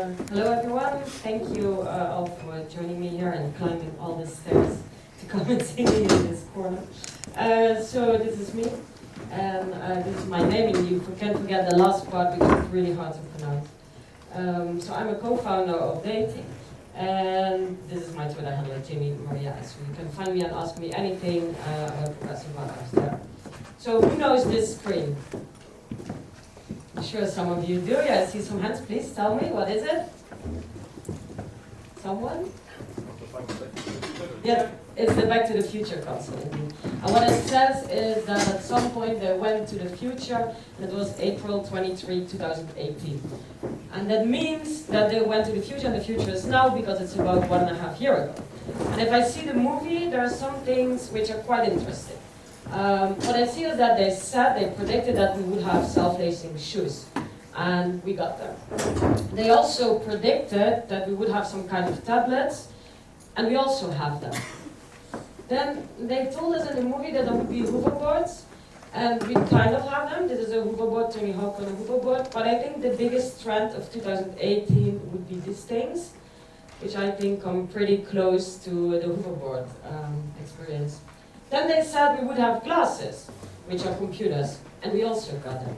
Hello everyone, thank you all for joining me here and climbing all the stairs to come and see me in this corner. So this is me, and this is my name, and you can't forget the last part because it's really hard to pronounce. So I'm a co-founder of Dating, and this is my Twitter handle, Jamie Maria Schouren. You can find me and ask me anything about progressive web there. So who knows this screen? I'm sure some of you do. Yeah, I see some hands. Please tell me, what is it? Someone? Yeah, it's the Back to the Future console. And what it says is that at some point they went to the future, and it was April 23, 2018. And that means that they went to the future, and the future is now because it's about 1.5 years ago. And if I see the movie, there are some things which are quite interesting. What I see is that they predicted that we would have self-lacing shoes, and we got them. They also predicted that we would have some kind of tablets, and we also have them. Then they told us in the movie that there would be hoverboards, and we kind of have them. This is a hoverboard, Tony Hawk on a hoverboard, but I think the biggest trend of 2018 would be these things, which I think come pretty close to the hoverboard experience. Then they said we would have glasses, which are computers, and we also got them.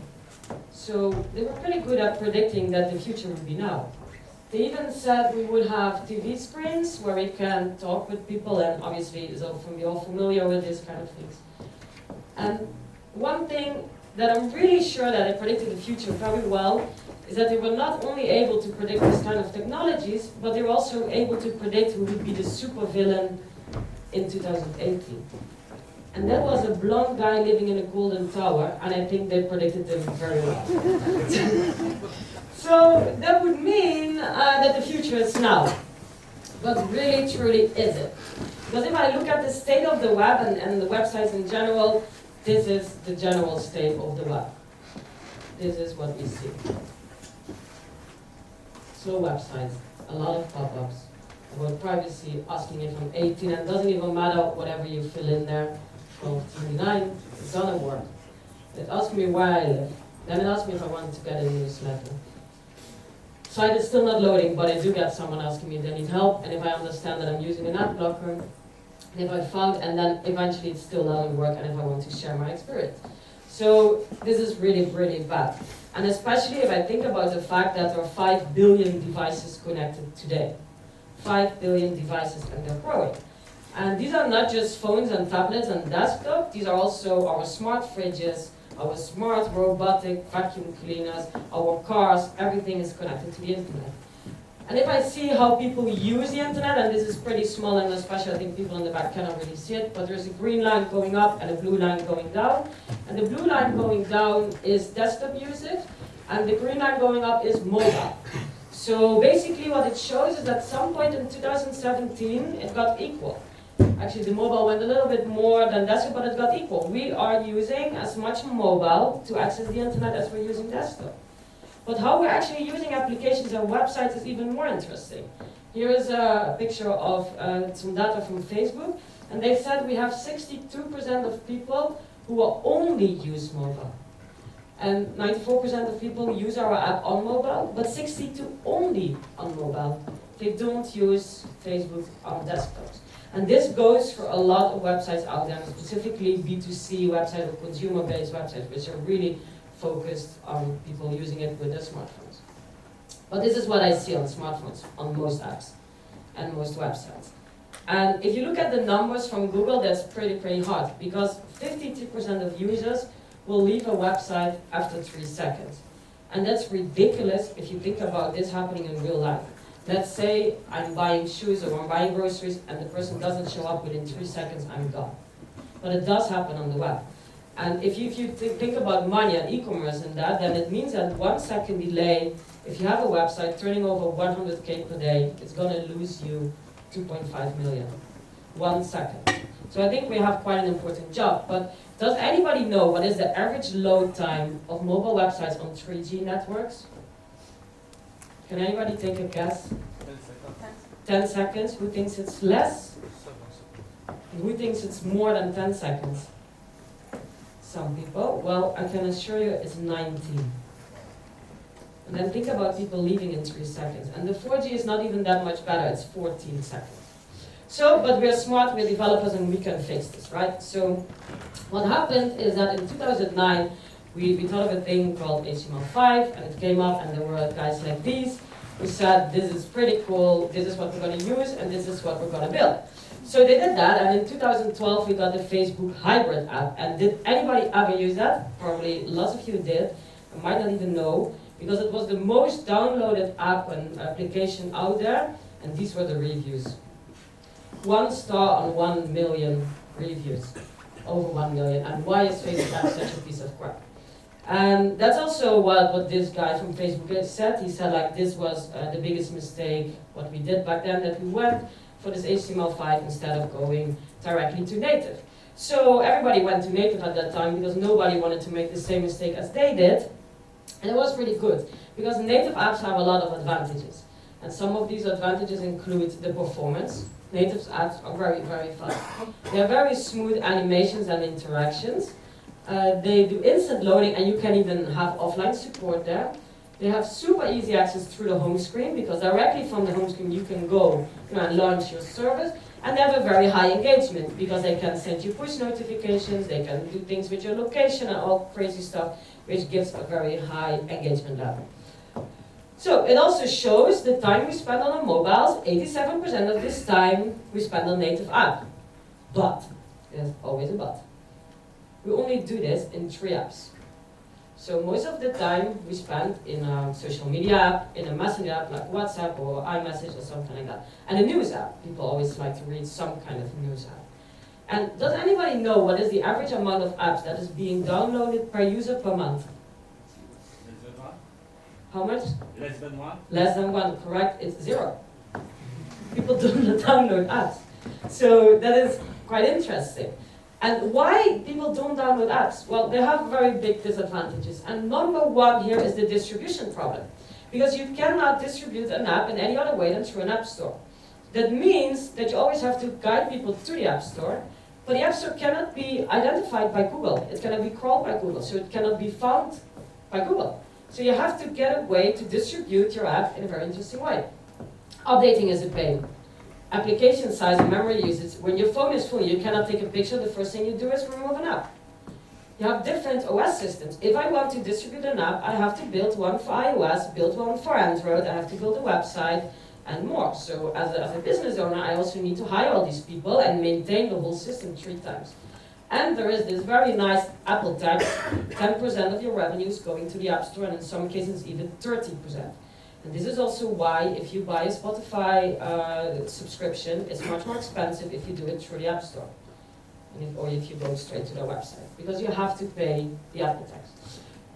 So they were pretty good at predicting that the future would be now. They even said we would have TV screens where we can talk with people, and obviously you're all familiar with these kind of things. And one thing that I'm really sure that they predicted the future very well is that they were not only able to predict this kind of technologies, but they were also able to predict who would be the supervillain in 2018. And that was a blonde guy living in a golden tower, and I think they predicted him very well. So that would mean that the future is now. But really, truly, is it? Because if I look at the state of the web and the websites in general, this is the general state of the web. This is what we see. Slow websites, a lot of pop-ups about privacy, asking if I'm 18, and it doesn't even matter whatever you fill in there. 1229, it's gonna work. It asks me where I live. Then it asks me if I want to get a newsletter. Site is still not loading, but I do get someone asking me if they need help, and if I understand that I'm using an ad blocker, and if I found, and then eventually it still doesn't work, and if I want to share my experience. So this is really, really bad. And especially if I think about the fact that there are 5 billion devices connected today. 5 billion devices, and they're growing. And these are not just phones and tablets and desktop, these are also our smart fridges, our smart robotic vacuum cleaners, our cars, everything is connected to the internet. And if I see how people use the internet, and this is pretty small, and especially I think people in the back cannot really see it, but there's a green line going up and a blue line going down. And the blue line going down is desktop usage, and the green line going up is mobile. So basically what it shows is that at some point in 2017, it got equal. Actually, the mobile went a little bit more than desktop, but it got equal. We are using as much mobile to access the internet as we're using desktop. But how we're actually using applications and websites is even more interesting. Here is a picture of some data from Facebook, and they said we have 62% of people who will only use mobile. And 94% of people use our app on mobile, but 62% only on mobile. They don't use Facebook on desktops. And this goes for a lot of websites out there, specifically B2C websites or consumer-based websites, which are really focused on people using it with their smartphones. But this is what I see on smartphones, on most apps and most websites. And if you look at the numbers from Google, that's pretty hard, because 52% of users will leave a website after 3 seconds. And that's ridiculous if you think about this happening in real life. Let's say I'm buying shoes or I'm buying groceries and the person doesn't show up within 3 seconds, I'm gone. But it does happen on the web. And if you think about money and e-commerce and that, then it means that 1 second delay, if you have a website turning over 100K per day, it's going to lose you 2.5 million. 1 second. So I think we have quite an important job. But does anybody know what is the average load time of mobile websites on 3G networks? Can anybody take a guess? 10 seconds. Who thinks it's less? And who thinks it's more than 10 seconds? Some people. Well, I can assure you it's 19. And then think about people leaving in 3 seconds. And the 4G is not even that much better, it's 14 seconds. So, but we're smart, we're developers, and we can fix this, right? So, what happened is that in 2009, we thought of a thing called HTML5, and it came up, and there were guys like these who said, this is pretty cool, this is what we're going to use, and this is what we're going to build. So they did that, and in 2012 we got the Facebook hybrid app. And did anybody ever use that? Probably lots of you did. I might not even know, because it was the most downloaded app and application out there, and these were the reviews. 1 star on 1 million reviews, over 1 million. And why is Facebook app such a piece of crap? And that's also what this guy from Facebook said. He said, like, this was the biggest mistake, what we did back then, that we went for this HTML5 instead of going directly to native. So everybody went to native at that time because nobody wanted to make the same mistake as they did. And it was really good, because native apps have a lot of advantages. And some of these advantages include the performance. Native apps are very, very fast. They have very smooth animations and interactions. They do instant loading, and you can even have offline support there. They have super easy access through the home screen, because directly from the home screen you can go and launch your service. And they have a very high engagement, because they can send you push notifications, they can do things with your location and all crazy stuff, which gives a very high engagement level. So it also shows the time we spend on our mobiles. 87% of this time we spend on native app. But, there's always a but. We only do this in 3 apps. So most of the time we spend in a social media app, in a messenger app like WhatsApp or iMessage or something like that. And a news app. People always like to read some kind of news app. And does anybody know what is the average amount of apps that is being downloaded per user per month? Less than 1? How much? Less than 1? Less than 1, correct? It's 0. People don't download apps. So that is quite interesting. And why people don't download apps? Well, they have very big disadvantages. And number 1 here is the distribution problem. Because you cannot distribute an app in any other way than through an app store. That means that you always have to guide people to the app store, but the app store cannot be identified by Google. It cannot be crawled by Google, so it cannot be found by Google. So you have to get a way to distribute your app in a very interesting way. Updating is a pain. Application size and memory usage. When your phone is full, you cannot take a picture, the first thing you do is remove an app. You have different OS systems. If I want to distribute an app, I have to build one for iOS, build one for Android, I have to build a website, and more. So as a business owner, I also need to hire all these people and maintain the whole system 3 times. And there is this very nice Apple tax, 10% of your revenues going to the App Store, and in some cases even 30%. And this is also why if you buy a Spotify subscription, it's much more expensive if you do it through the App Store. Or if you go straight to their website, because you have to pay the Apple tax.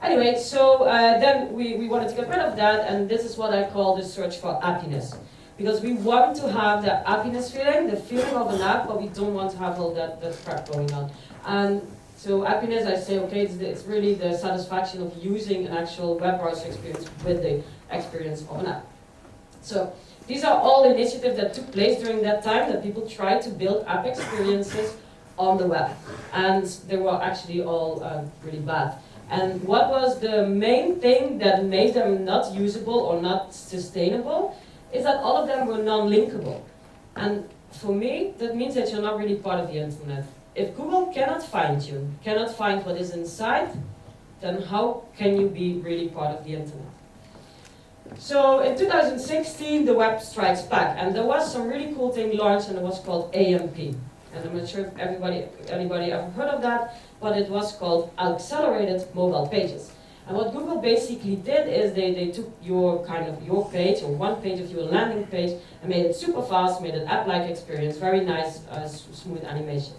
Anyway, so then we wanted to get rid of that, and this is what I call the search for appiness. Because we want to have the happiness feeling, the feeling of an app, but we don't want to have all that crap going on. And so happiness, I say, okay, it's really the satisfaction of using an actual web browser experience with the experience of an app. So these are all initiatives that took place during that time, that people tried to build app experiences on the web. And they were actually all really bad. And what was the main thing that made them not usable or not sustainable is that all of them were non-linkable. And for me, that means that you're not really part of the internet. If Google cannot find you, cannot find what is inside, then how can you be really part of the internet? So in 2016, the web strikes back, and there was some really cool thing launched, and it was called AMP. And I'm not sure if anybody ever heard of that, but it was called Accelerated Mobile Pages. And what Google basically did is they took your page, or one page of your landing page, and made it super fast, made an app-like experience, very nice, smooth animations.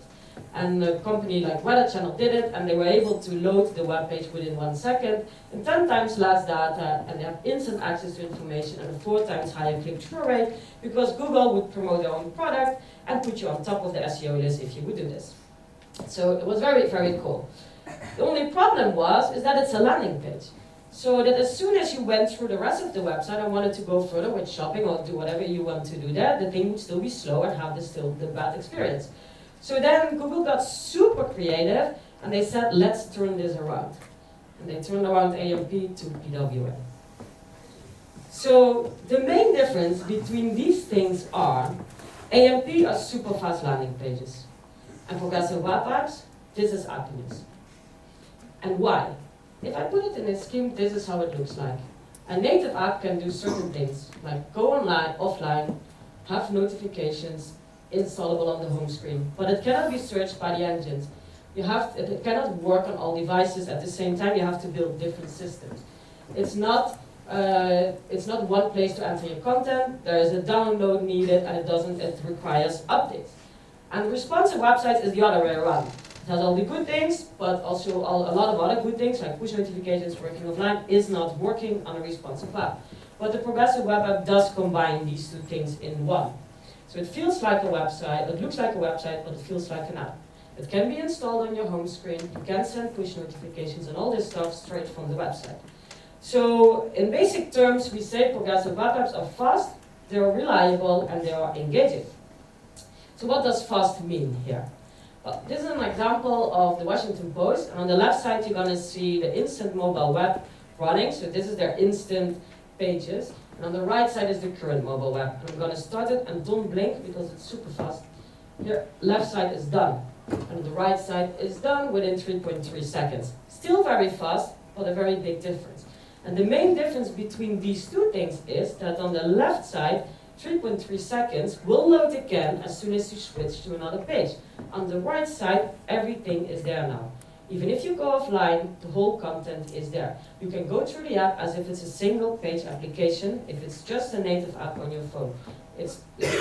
And a company like Weather Channel did it, and they were able to load the web page within 1 second, and 10 times less data, and they have instant access to information, and a 4 times higher click-through rate, because Google would promote their own product and put you on top of the SEO list if you would do this. So it was very, very cool. The only problem is that it's a landing page. So that as soon as you went through the rest of the website and wanted to go further with shopping or do whatever you want to do there, the thing would still be slow and have the bad experience. So then Google got super creative, and they said, let's turn this around. And they turned around AMP to PWA. So the main difference between these things are AMP are super fast landing pages. And progressive web apps, this is happiness. And why? If I put it in a scheme, this is how it looks like. A native app can do certain things, like go online, offline, have notifications, installable on the home screen. But it cannot be searched by the engines. It cannot work on all devices at the same time. You have to build different systems. It's not one place to enter your content. There is a download needed, and it requires updates. And responsive websites is the other way around. It has all the good things, but also a lot of other good things, like push notifications, working offline, is not working on a responsive web. But the progressive web app does combine these two things in one. So it feels like a website, it looks like a website, but it feels like an app. It can be installed on your home screen, you can send push notifications and all this stuff straight from the website. So in basic terms, we say progressive web apps are fast, they are reliable, and they are engaging. So what does fast mean here? Well, this is an example of the Washington Post, and on the left side you're going to see the instant mobile web running, so this is their instant pages, and on the right side is the current mobile web. And I'm going to start it, and don't blink because it's super fast. Here, left side is done, and the right side is done within 3.3 seconds. Still very fast, but a very big difference. And the main difference between these two things is that on the left side, 3.3 seconds will load again as soon as you switch to another page. On the right side, everything is there now. Even if you go offline, the whole content is there. You can go through the app as if it's a single page application, if it's just a native app on your phone. It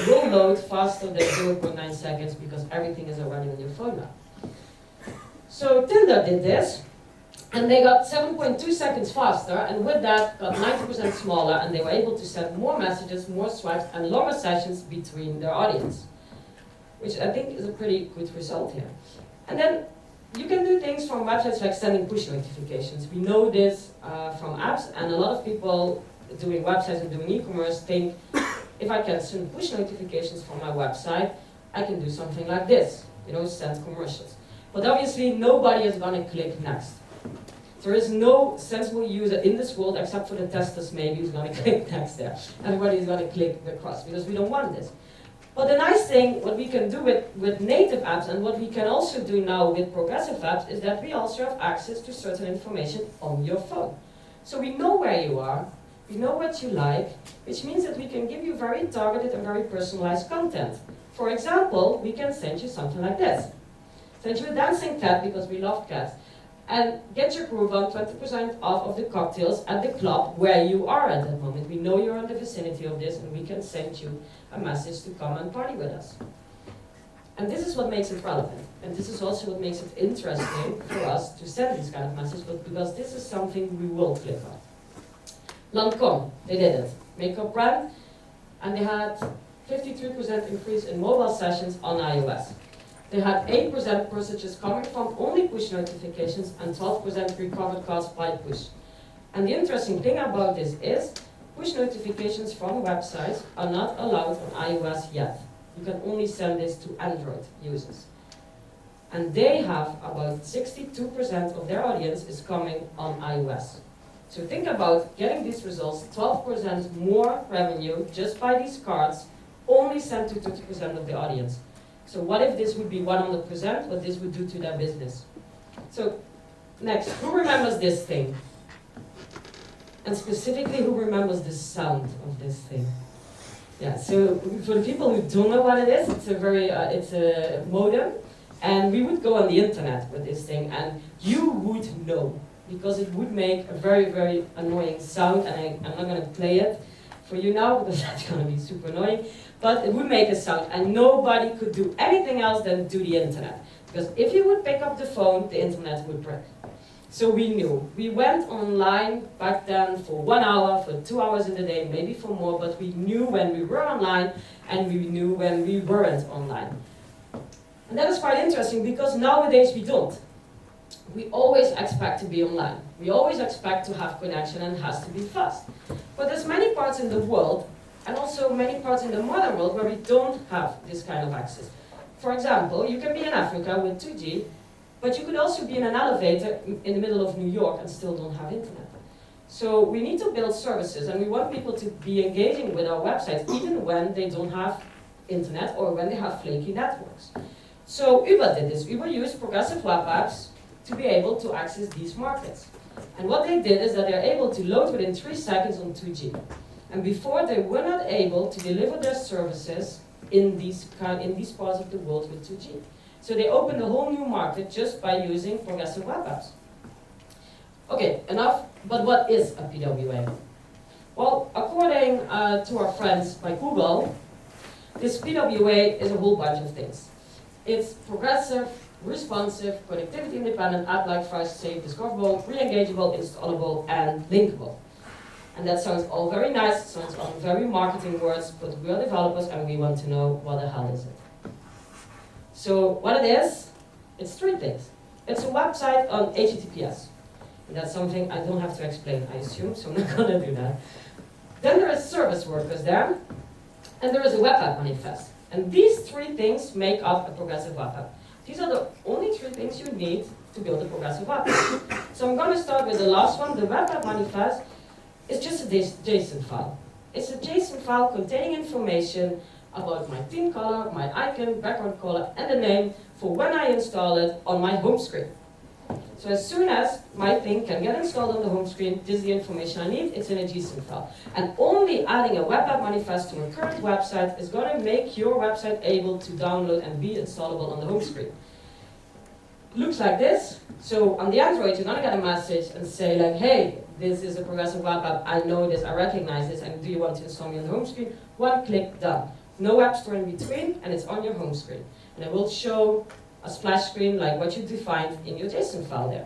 will load faster than 0.9 seconds because everything is already on your phone now. So Tinder did this, and they got 7.2 seconds faster, and with that got 90% smaller, and they were able to send more messages, more swipes, and longer sessions between their audience, which I think is a pretty good result here. And then you can do things from websites like sending push notifications. We know this from apps, and a lot of people doing websites and doing e-commerce think, if I can send push notifications from my website, I can do something like this, send commercials. But obviously nobody is going to click next. There is no sensible user in this world, except for the testers maybe, who's going to click next there. Everybody is going to click the cross, because we don't want this. But the nice thing, what we can do with native apps, and what we can also do now with progressive apps, is that we also have access to certain information on your phone. So we know where you are, we know what you like, which means that we can give you very targeted and very personalized content. For example, we can send you something like this. Send you a dancing cat, because we love cats. And get your groove on, 20% off of the cocktails at the club where you are at that moment. We know you're in the vicinity of this, and we can send you a message to come and party with us. And this is what makes it relevant. And this is also what makes it interesting for us to send this kind of message, but because this is something we will click on. Lancome, they did it. Makeup brand, and they had 53% increase in mobile sessions on iOS. They had 8% percentages coming from only push notifications and 12% recovered calls by push. And the interesting thing about this is push notifications from websites are not allowed on iOS yet. You can only send this to Android users. And they have about 62% of their audience is coming on iOS. So think about getting these results, 12% more revenue just by these cards, only sent to 30% of the audience. So what if this would be 100%, what this would do to their business? So next, who remembers this thing? And specifically, who remembers the sound of this thing? Yeah, so for the people who don't know what it is, it's a modem, and we would go on the internet with this thing, and you would know, because it would make a very, very annoying sound, and I'm not going to play it for you now, because that's going to be super annoying. But it would make a sound, and nobody could do anything else than do the internet. Because if you would pick up the phone, the internet would break. So we knew. We went online back then for 1 hour, for 2 hours in the day, maybe for more, but we knew when we were online, and we knew when we weren't online. And that is quite interesting, because nowadays we don't. We always expect to be online. We always expect to have connection, and it has to be fast. But there's many parts in the world, and also many parts in the modern world, where we don't have this kind of access. For example, you can be in Africa with 2G, but you could also be in an elevator in the middle of New York and still don't have internet. So we need to build services, and we want people to be engaging with our websites even when they don't have internet or when they have flaky networks. So Uber did this. Uber used progressive web apps to be able to access these markets. And what they did is that they're able to load within 3 seconds on 2G. And before, they were not able to deliver their services in these parts of the world with 2G. So they opened a whole new market just by using progressive web apps. Okay, enough, but what is a PWA? Well, according to our friends by Google, this PWA is a whole bunch of things. It's progressive, responsive, connectivity independent, app-like, fast, safe, discoverable, re-engageable, installable, and linkable. And that sounds all very nice, sounds all very marketing words, but we are developers and we want to know what the hell is it. So what it is, it's 3 things. It's a website on HTTPS. And that's something I don't have to explain, I assume, so I'm not going to do that. Then there is service workers there, and there is a web app manifest. And these 3 things make up a progressive web app. These are the only 3 things you need to build a progressive web app. So I'm going to start with the last one. The web app manifest is just a JSON file. It's a JSON file containing information about my theme color, my icon, background color, and the name for when I install it on my home screen. So as soon as my thing can get installed on the home screen, this is the information I need, it's in a JSON file. And only adding a web app manifest to a current website is going to make your website able to download and be installable on the home screen. Looks like this. So on the Android, you're going to get a message and say like, hey, this is a progressive web app, I know this, I recognize this, and do you want to install me on the home screen? 1 click, done. No app store in between, and it's on your home screen. And it will show a splash screen like what you defined in your JSON file there.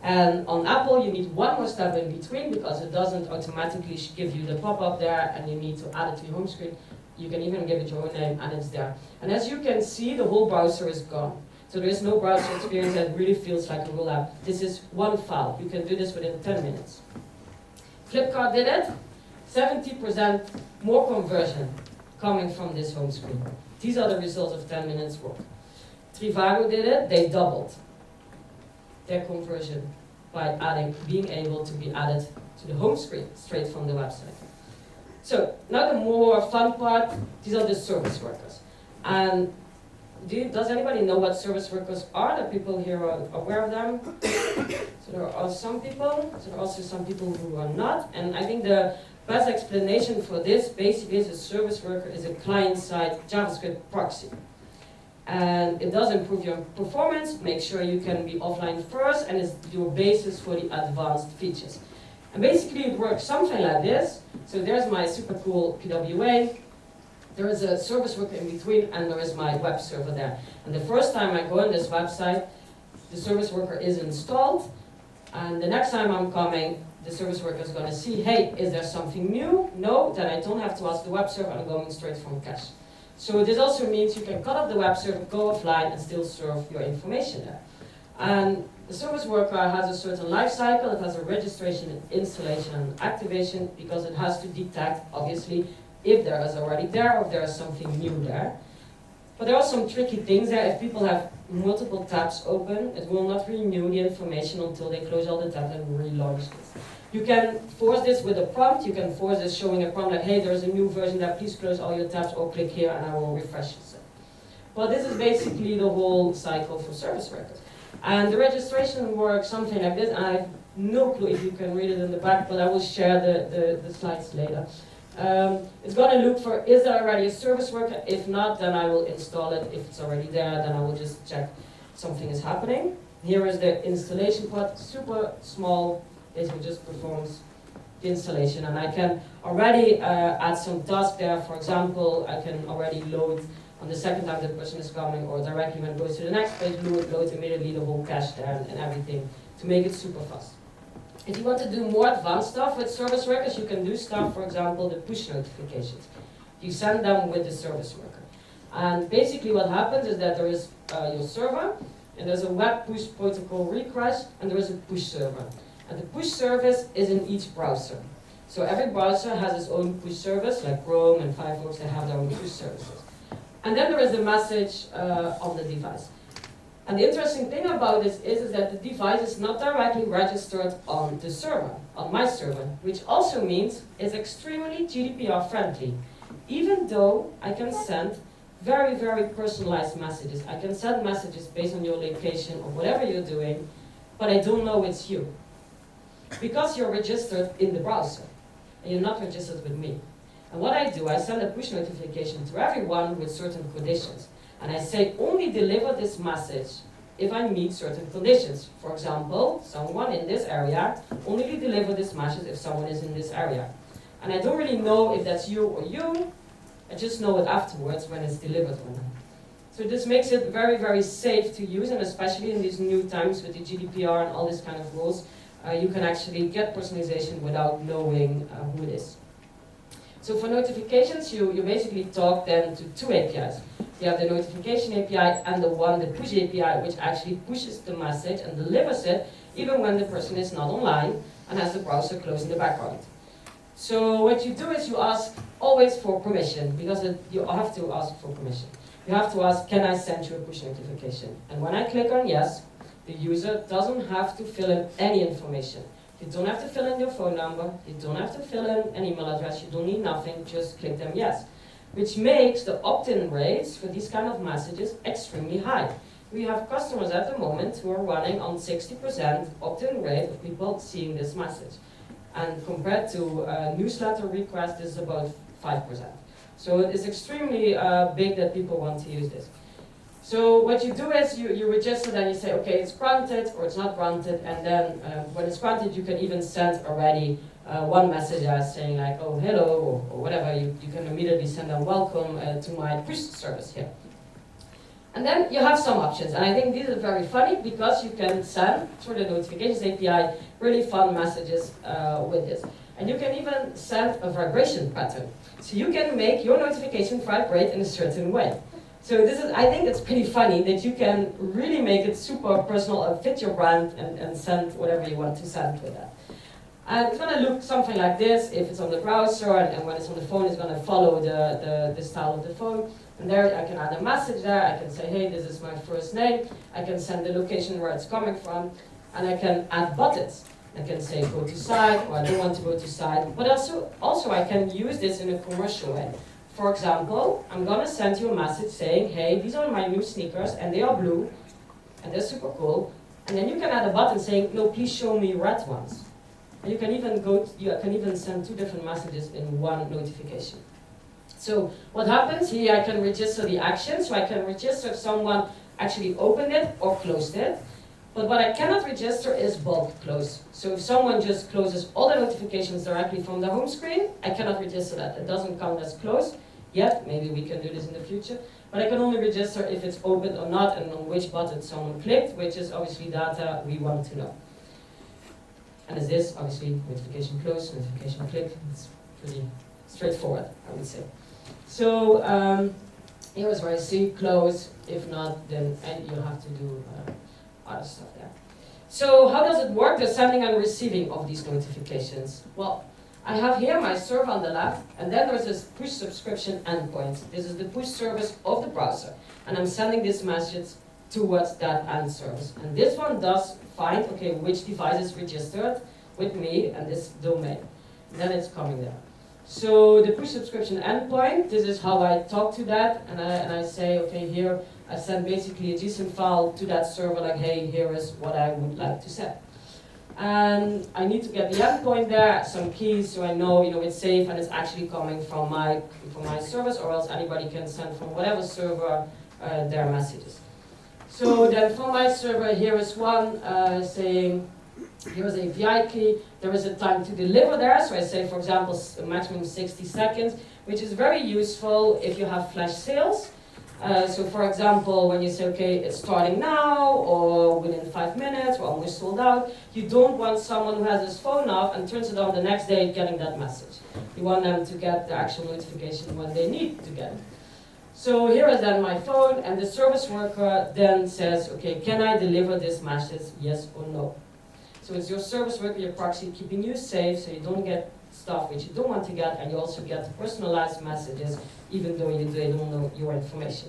And on Apple, you need 1 more step in between because it doesn't automatically give you the pop-up there and you need to add it to your home screen. You can even give it your own name and it's there. And as you can see, the whole browser is gone. So there is no browser experience that really feels like a real app. This is 1 file. You can do this within 10 minutes. Flipkart did it. 70% more conversion coming from this home screen. These are the results of 10 minutes work. Trivago did it. They doubled their conversion by being able to be added to the home screen straight from the website. So now the more fun part, these are the service workers. And does anybody know what service workers are? The people here are aware of them. So there are some people, so there are also some people who are not. And I think the best explanation for this basically is a service worker is a client-side JavaScript proxy. And it does improve your performance, make sure you can be offline first, and is your basis for the advanced features. And basically it works something like this. So there's my super cool PWA. There is a service worker in between, and there is my web server there. And the first time I go on this website, the service worker is installed. And the next time I'm coming, the service worker is going to see, hey, is there something new? No, then I don't have to ask the web server, I'm going straight from cache. So this also means you can cut off the web server, go offline, and still serve your information there. And the service worker has a certain life cycle. It has a registration, installation, and activation, because it has to detect, obviously, if there is already there or if there is something new there. But there are some tricky things there. If people have multiple tabs open, it will not renew the information until they close all the tabs and relaunch this. You can force this with a prompt. You can force this showing a prompt like, hey, there's a new version there, please close all your tabs or click here and I will refresh it. But this is basically the whole cycle for service workers. And the registration works something like this, and I have no clue if you can read it in the back, but I will share the slides later. It's going to look for, is there already a service worker? If not, then I will install it. If it's already there, then I will just check something is happening. Here is the installation part, super small. It will just performs the installation. And I can already add some tasks there. For example, I can already load on the second time the person is coming, or directly when it goes to the next page, load immediately the whole cache there and everything to make it super fast. If you want to do more advanced stuff with service workers, you can do stuff, for example, the push notifications. You send them with the service worker. And basically what happens is that there is your server, and there's a web push protocol request, and there is a push server. And the push service is in each browser. So every browser has its own push service, like Chrome and Firefox, they have their own push services. And then there is a message on the device. And the interesting thing about this is that the device is not directly registered on the server, on my server, which also means it's extremely GDPR friendly. Even though I can send very, very personalized messages. I can send messages based on your location or whatever you're doing, but I don't know it's you. Because you're registered in the browser, and you're not registered with me. And what I do, I send a push notification to everyone with certain conditions. And I say, only deliver this message if I meet certain conditions. For example, someone in this area, only deliver this message if someone is in this area. And I don't really know if that's you or you, I just know it afterwards when it's delivered or not. So this makes it very, very safe to use, and especially in these new times with the GDPR and all these kind of rules, you can actually get personalization without knowing who it is. So for notifications, you basically talk then to two APIs. You have the notification API and the push API, which actually pushes the message and delivers it even when the person is not online and has the browser closed in the background. So what you do is you ask always for permission, because you have to ask for permission. You have to ask, can I send you a push notification? And when I click on yes, the user doesn't have to fill in any information. You don't have to fill in your phone number, you don't have to fill in an email address, you don't need nothing, just click them yes. Which makes the opt-in rates for these kind of messages extremely high. We have customers at the moment who are running on 60% opt-in rate of people seeing this message. And compared to newsletter requests, this is about 5%. So it is extremely big that people want to use this. So what you do is you register, then you say, okay, it's granted or it's not granted, and then when it's granted, you can even send already one message saying like, oh, hello, or whatever. You can immediately send a welcome to my push service here. And then you have some options, and I think these are very funny because you can send through the notifications API really fun messages with this. And you can even send a vibration pattern. So you can make your notification vibrate in a certain way. So this is, I think it's pretty funny that you can really make it super personal and fit your brand and send whatever you want to send with that. And it's going to look something like this if it's on the browser, and when it's on the phone, it's going to follow the style of the phone. And there I can add a message there, I can say, hey, this is my first name, I can send the location where it's coming from, and I can add buttons. I can say go to site, or I don't want to go to site, but also I can use this in a commercial way. For example, I'm going to send you a message saying, hey, these are my new sneakers, and they are blue, and they're super cool. And then you can add a button saying, no, please show me red ones. And you can even send two different messages in one notification. So what happens here, I can register the action, so I can register if someone actually opened it or closed it. But what I cannot register is bulk close. So if someone just closes all the notifications directly from the home screen, I cannot register that. It doesn't count as closed yet. Maybe we can do this in the future. But I can only register if it's opened or not and on which button someone clicked, which is obviously data we want to know. And as this, obviously, notification close, notification click. It's pretty straightforward, I would say. So here is where I see close. If not, then you have to do other stuff there. So how does it work, the sending and receiving of these notifications? Well, I have here my server on the left, and then there's this push subscription endpoint. This is the push service of the browser, and I'm sending this message towards that end service. And this one does find, okay, which device is registered with me and this domain. And then it's coming there. So the push subscription endpoint, this is how I talk to that, and I say, okay, here I send basically a JSON file to that server, like, hey, here is what I would like to send. And I need to get the endpoint there, some keys, so I know, it's safe and it's actually coming from my service, or else anybody can send from whatever server their messages. So then from my server, here is one saying, here is an API key, there is a time to deliver there, so I say, for example, a maximum 60 seconds, which is very useful if you have flash sales. So for example, when you say, okay, it's starting now, or within 5 minutes, we're almost sold out, you don't want someone who has his phone off and turns it on the next day getting that message. You want them to get the actual notification when they need to get it. So here is then my phone, and the service worker then says, okay, can I deliver this message, yes or no? So it's your service worker, your proxy, keeping you safe so you don't get stuff which you don't want to get, and you also get personalized messages even though they don't know your information.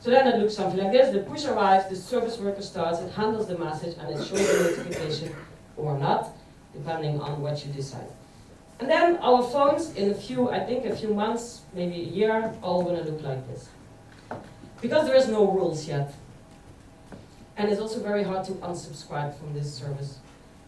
So then it looks something like this. The push arrives, the service worker starts, it handles the message, and it shows the notification or not, depending on what you decide. And then our phones in I think a few months, maybe a year, all gonna look like this. Because there is no rules yet. And it's also very hard to unsubscribe from this service.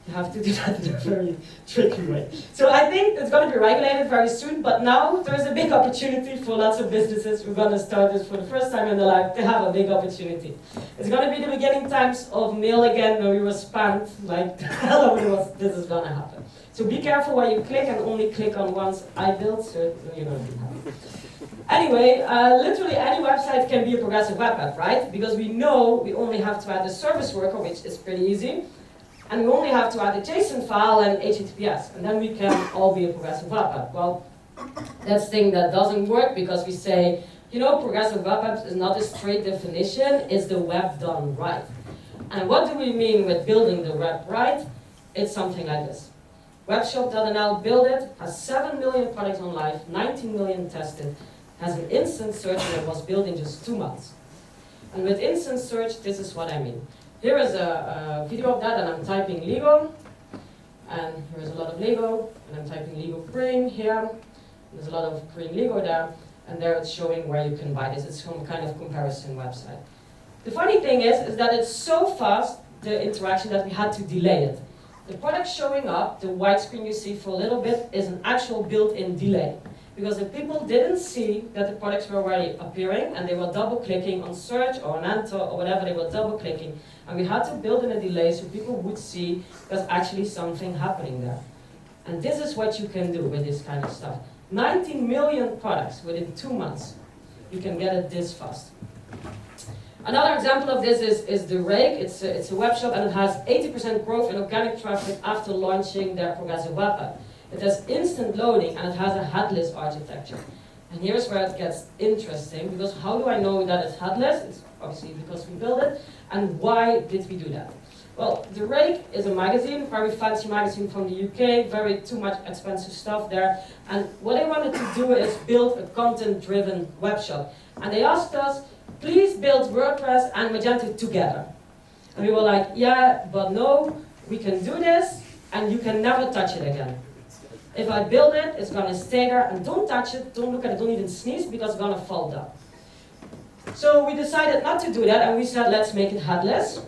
You have to do that in a very tricky way. So I think it's going to be regulated very soon, but now there's a big opportunity for lots of businesses who are going to start this for the first time in their life. They have a big opportunity. It's going to be the beginning times of mail again, where we were spammed like hell over what this is going to happen. So be careful where you click and only click on ones I built, so you're going to be happy. Anyway, literally any website can be a progressive web app, right? Because we know we only have to add the service worker, which is pretty easy. And we only have to add a JSON file and HTTPS, and then we can all be a progressive web app. Well, that's the thing that doesn't work because we say, you know, progressive web apps is not a straight definition, it's the web done right. And what do we mean with building the web right? It's something like this. Webshop.nl built it, has 7 million products on live, 19 million tested, has an instant search that was built in just 2 months. And with instant search, this is what I mean. Here is a video of that, and I'm typing Lego, and here's a lot of Lego, and I'm typing Lego green here. There's a lot of green Lego there, and there it's showing where you can buy this. It's some kind of comparison website. The funny thing is that it's so fast, the interaction, that we had to delay it. The product showing up, the white screen you see for a little bit, is an actual built-in delay. Because the people didn't see that the products were already appearing, and they were double-clicking on search or on enter or whatever, they were double-clicking. And we had to build in a delay so people would see there's actually something happening there. And this is what you can do with this kind of stuff. 19 million products within 2 months. You can get it this fast. Another example of this is the Rake. It's a web shop, and it has 80% growth in organic traffic after launching their progressive web app. It has instant loading, and it has a headless architecture. And here's where it gets interesting, because how do I know that it's headless? It's obviously because we built it. And why did we do that? Well, The Rake is a magazine, very fancy magazine from the UK, very too much expensive stuff there. And what they wanted to do is build a content-driven web shop. And they asked us, please build WordPress and Magento together. And we were like, yeah, but no, we can do this, and you can never touch it again. If I build it, it's going to stay there, and don't touch it, don't look at it, don't even sneeze, because it's going to fall down. So we decided not to do that, and we said, let's make it headless.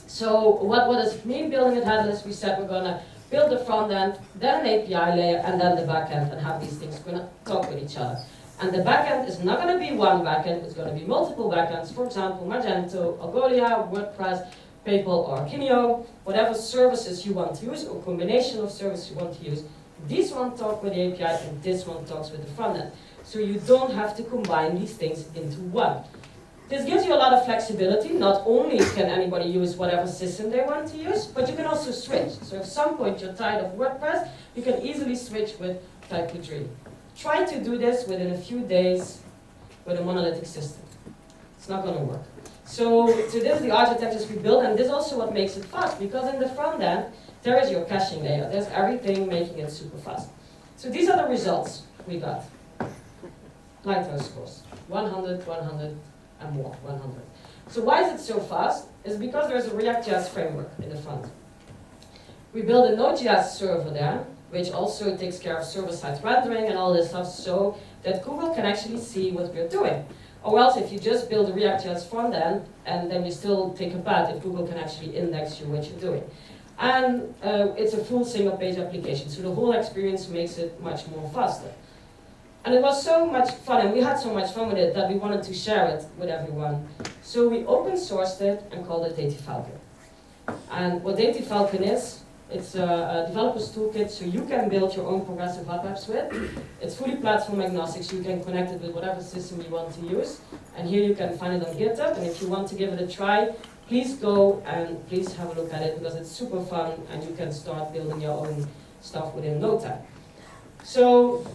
So what does it mean, building it headless? We said we're going to build the front end, then an API layer, and then the back end, and have these things going to talk with each other. And the back end is not going to be one backend, it's going to be multiple backends. For example, Magento, Algolia, WordPress, PayPal, or Kineo, whatever services you want to use, or combination of services you want to use. This one talks with the API, and this one talks with the front end. So you don't have to combine these things into one. This gives you a lot of flexibility. Not only can anybody use whatever system they want to use, but you can also switch. So if at some point you're tired of WordPress, you can easily switch with Type-3. Try to do this within a few days with a monolithic system. It's not going to work. So this is the architectures we built, and this is also what makes it fast, because in the front end, there is your caching layer. There's everything making it super fast. So these are the results we got. Lighthouse scores, 100, 100, and more, 100. So why is it so fast? It's because there's a React.js framework in the front. We built a Node.js server there, which also takes care of server-side rendering and all this stuff, so that Google can actually see what we're doing. Or else if you just build a React.js front end, and then you still take a bet if Google can actually index you what you're doing. And it's a full single-page application, so the whole experience makes it much more faster. And it was so much fun, and we had so much fun with it, that we wanted to share it with everyone. So we open sourced it and called it DatiFalcon. And what DatiFalcon is, it's a developer's toolkit, so you can build your own progressive web apps with. It's fully platform agnostic, so you can connect it with whatever system you want to use. And here you can find it on GitHub, and if you want to give it a try, please go and please have a look at it, because it's super fun, and you can start building your own stuff within no time. So,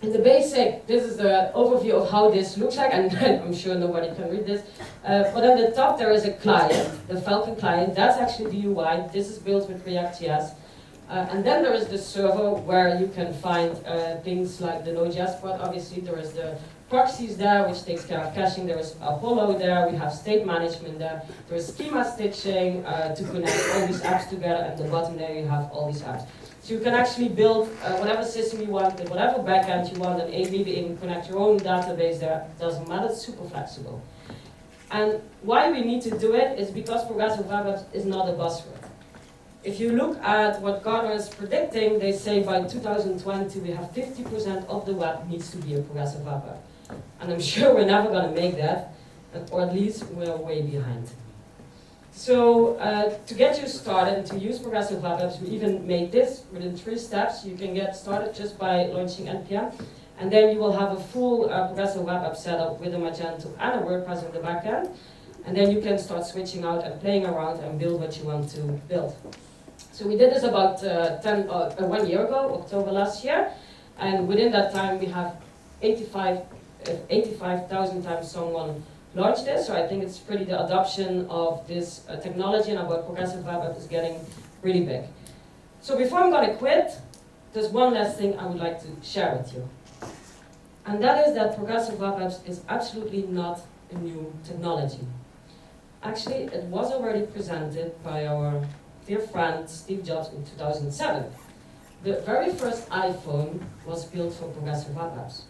in the basic, this is the overview of how this looks like, and I'm sure nobody can read this. But on the top there is a client, the Falcon client. That's actually the UI. This is built with React.js. And then there is the server where you can find things like the Node.js part. Obviously, there is the proxies there, which takes care of caching. There is Apollo there. We have state management there. There is schema stitching to connect all these apps together. At the bottom there, you have all these apps. So you can actually build whatever system you want, with whatever backend you want, and maybe even connect your own database there. Doesn't matter. It's super flexible. And why we need to do it is because progressive web apps is not a buzzword. If you look at what Gartner is predicting, they say by 2020 we have 50% of the web needs to be a progressive web app. And I'm sure we're never going to make that, or at least we're way behind. So to get you started to use progressive web apps, we even made this within 3 steps. You can get started just by launching NPM, and then you will have a full progressive web app setup with a Magento and a WordPress in the backend. And then you can start switching out and playing around and build what you want to build. So we did this about 1 year ago, October last year, and within that time we have 85,000 times someone launched this. So I think it's pretty, the adoption of this technology and about progressive web app is getting really big. So before I'm going to quit, there's one last thing I would like to share with you. And that is that progressive web apps is absolutely not a new technology. Actually, it was already presented by our dear friend Steve Jobs in 2007. The very first iPhone was built for progressive web apps.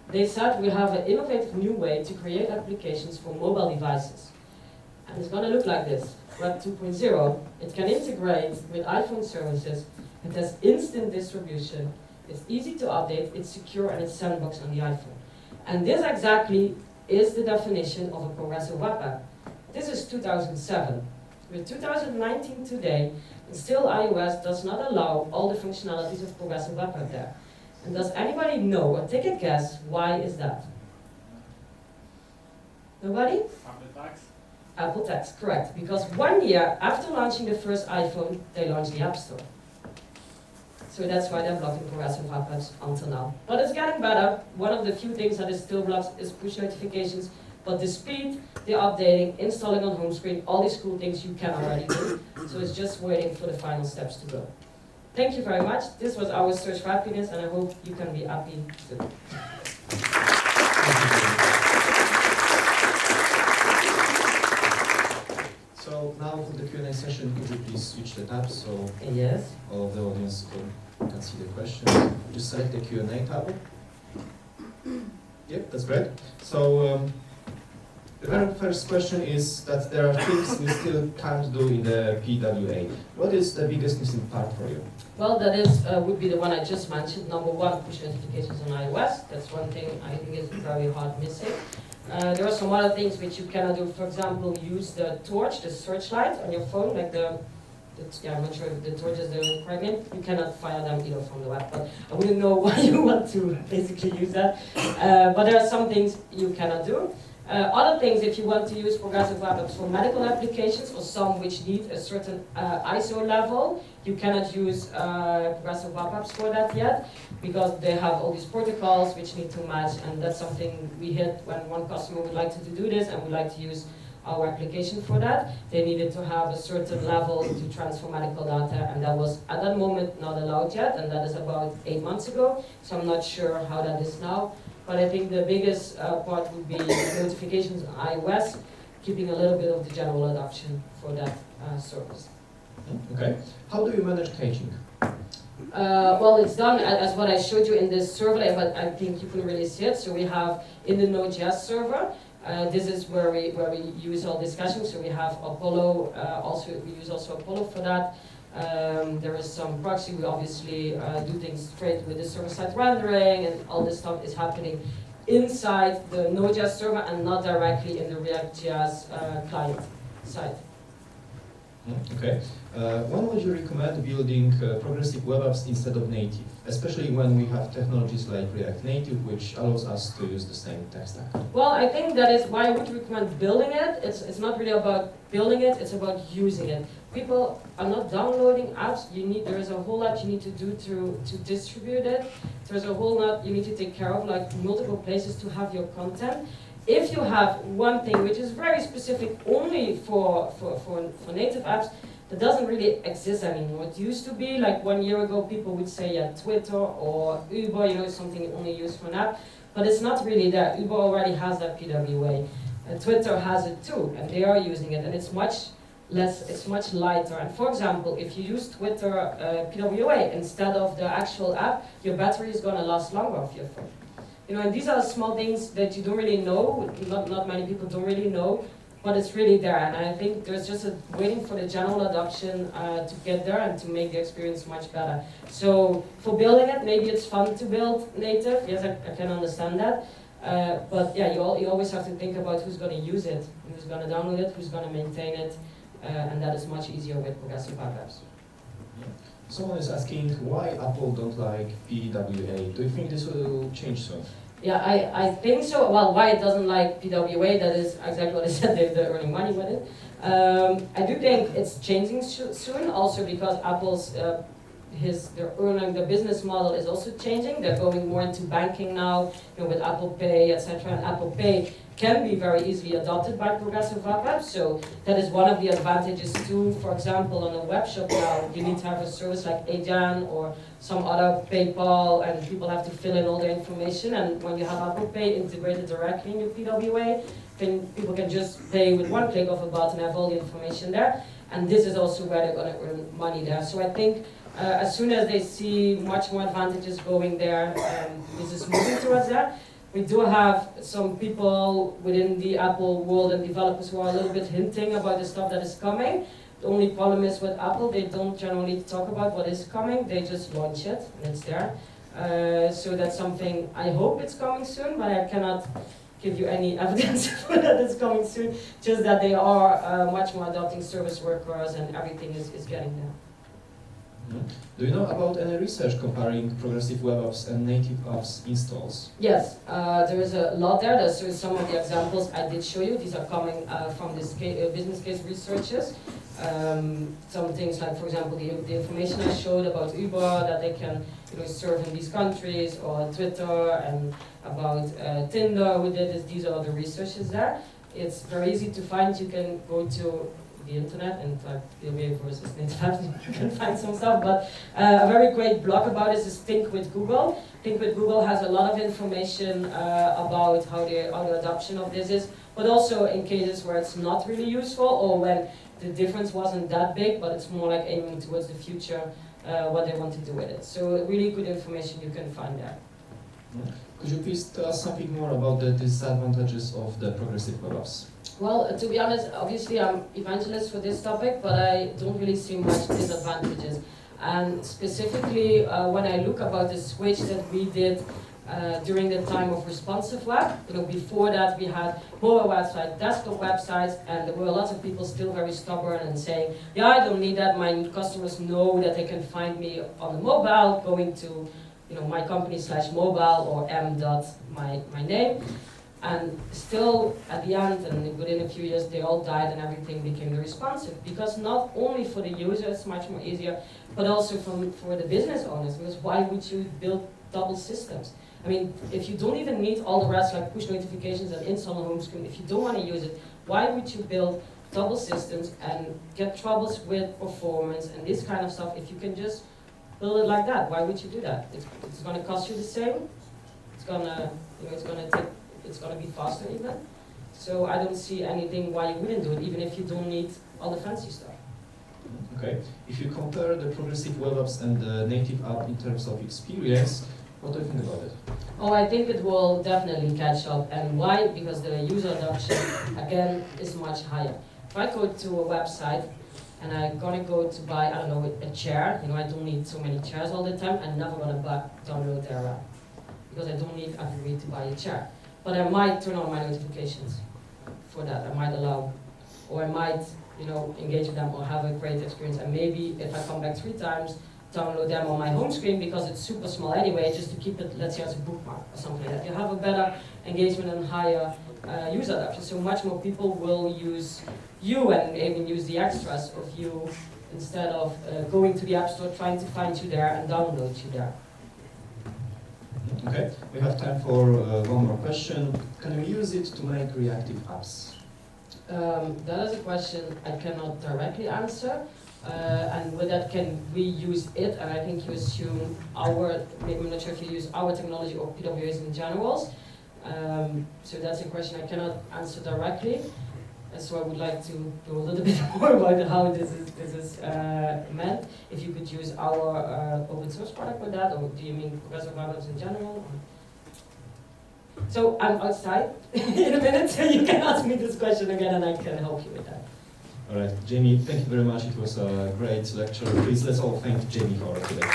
They said we have an innovative new way to create applications for mobile devices. And it's going to look like this. Web 2.0, it can integrate with iPhone services, it has instant distribution, it's easy to update, it's secure, and it's sandbox on the iPhone. And this exactly is the definition of a progressive web app. This is 2007. We're 2019 today, and still iOS does not allow all the functionalities of progressive web app there. And does anybody know, or take a guess, why is that? Nobody? Apple tax. Apple tax, correct. Because 1 year after launching the first iPhone, they launched the App Store. So that's why they're blocking progressive web apps until now. But it's getting better. One of the few things that is still blocked is push notifications. But the speed, the updating, installing on home screen, all these cool things you can already do. So it's just waiting for the final steps to go. Thank you very much. This was our Search for Happiness, and I hope you can be happy too. So now for the Q&A session, could you please switch the tab so Yes. all of the audience can see the questions? Just select the Q&A tab. Yep, that's great. So the very first question is that there are things we still can't do in the PWA. What is the biggest missing part for you? Well, that is would be the one I just mentioned. Number 1, push notifications on iOS. That's one thing I think is very hard missing. There are some other things which you cannot do. For example, use the torch, the searchlight on your phone, like I'm not sure if the torch is the correct name. You cannot fire them either from the web, but I wouldn't know why you want to basically use that. But there are some things you cannot do. Other things, if you want to use progressive web apps for medical applications or some which need a certain ISO level, you cannot use progressive web apps for that yet, because they have all these protocols which need to match, and that's something we hit when one customer would like to do this and would like to use our application for that. They needed to have a certain level to transfer medical data, and that was at that moment not allowed yet, and that is about 8 months ago, so I'm not sure how that is now. But I think the biggest part would be notifications on iOS, keeping a little bit of the general adoption for that service. Okay. How do you manage caching? Well, it's done as what I showed you in this survey, but I think you can really see it. So we have in the Node.js server, this is where we use all this caching. So we have Apollo, we use also Apollo for that. There is some proxy. We obviously do things straight with the server-side rendering, and all this stuff is happening inside the Node.js server and not directly in the React.js client side. Okay. When would you recommend building progressive web apps instead of native, especially when we have technologies like React Native, which allows us to use the same tech stack? Well, I think that is why I would recommend building it. It's not really about building it, it's about using it. People are not downloading apps. There is a whole lot you need to do to distribute it. There's a whole lot you need to take care of, like multiple places to have your content. If you have one thing which is very specific only for native apps, that doesn't really exist anymore. It used to be like 1 year ago, people would say, yeah, Twitter or Uber, you know, something you only use for an app, but it's not really that. Uber already has that PWA. Twitter has it too, and they are using it, and it's much less, it's much lighter. And for example, if you use Twitter PWA instead of the actual app, your battery is going to last longer of your phone. You know, and these are small things that you don't really know, not many people don't really know, but it's really there. And I think there's just waiting for the general adoption to get there and to make the experience much better. So for building it, maybe it's fun to build native. Yes, I can understand that. But yeah, you always have to think about who's going to use it, who's going to download it, who's going to maintain it, and that is much easier with progressive web apps. Yeah. Someone is asking why Apple don't like PWA. Do you think this will change soon? Yeah, I think so. Well, why it doesn't like PWA, that is exactly what I said, they're earning money with it. I do think it's changing soon, also because Apple's their business model is also changing. They're going more into banking now, you know, with Apple Pay, etc. And Apple Pay can be very easily adopted by progressive web apps. So that is one of the advantages too. For example, on a web shop now, you need to have a service like Ajan or some other PayPal, and people have to fill in all their information. And when you have Apple Pay integrated directly in your PWA, then people can just pay with one click of a button, have all the information there. And this is also where they're going to earn money there. So I think as soon as they see much more advantages going there, this is moving towards that. We do have some people within the Apple world and developers who are a little bit hinting about the stuff that is coming. The only problem is with Apple, they don't generally talk about what is coming, they just launch it and it's there. So that's something, I hope it's coming soon, but I cannot give you any evidence that it's coming soon, just that they are much more adopting service workers and everything is getting there. Do you know about any research comparing progressive web apps and native apps installs? Yes, there is a lot there. There's some of the examples I did show you. These are coming from this business case researchers. Some things like, for example, the information I showed about Uber, that they can serve in these countries, or Twitter, and about Tinder, who did this. These are the researchers there. It's very easy to find. You can go to the internet and type PWA versus native apps, you can find some stuff, but a very great blog about this is Think with Google. Think with Google has a lot of information about how the adoption of this is, but also in cases where it's not really useful, or when the difference wasn't that big, but it's more like aiming towards the future, what they want to do with it. So really good information you can find there. Could you please tell us something more about the disadvantages of the progressive web apps? Well, to be honest, obviously I'm evangelist for this topic, but I don't really see much disadvantages. And specifically, when I look about the switch that we did during the time of responsive web, before that we had mobile websites, desktop websites, and there were lots of people still very stubborn and saying, yeah, I don't need that, my customers know that they can find me on the mobile, going to my company /mobile or my name. And still, at the end, and within a few years, they all died and everything became responsive. Because not only for the user, it's much more easier, but also for the business owners. Because why would you build double systems? I mean, if you don't even need all the rest, like push notifications and install on home screen, if you don't want to use it, why would you build double systems and get troubles with performance and this kind of stuff if you can just build it like that? Why would you do that? It's going to cost you the same. It's going to be faster even. So I don't see anything why you wouldn't do it, even if you don't need all the fancy stuff. Okay. If you compare the progressive web apps and the native app in terms of experience, what do you think about it? Oh, I think it will definitely catch up. And why? Because the user adoption, again, is much higher. If I go to a website and I'm gonna go to buy, I don't know, a chair, I don't need so many chairs all the time, I'm never gonna download their app. Because I don't need every week to buy a chair. But I might turn on my notifications for that. I might allow, or I might, engage with them or have a great experience. And maybe if I come back 3 times, download them on my home screen because it's super small anyway, just to keep it, let's say, as a bookmark or something like that. You have a better engagement and higher user adoption. So much more people will use you and even use the extras of you instead of going to the App Store, trying to find you there and download you there. Okay, we have time for one more question. Can we use it to make reactive apps? That is a question I cannot directly answer, And with that, can we use it? And I think you assume our, maybe I'm not sure if you use our technology or PWAs in general. So that's a question I cannot answer directly. And so I would like to know a little bit more about how this is meant. If you could use our open source product with that, or do you mean progressive web apps in general? So I'm outside in a minute, so you can ask me this question again and I can help you with that. All right, Jamie, thank you very much. It was a great lecture. Please let's all thank Jamie for today.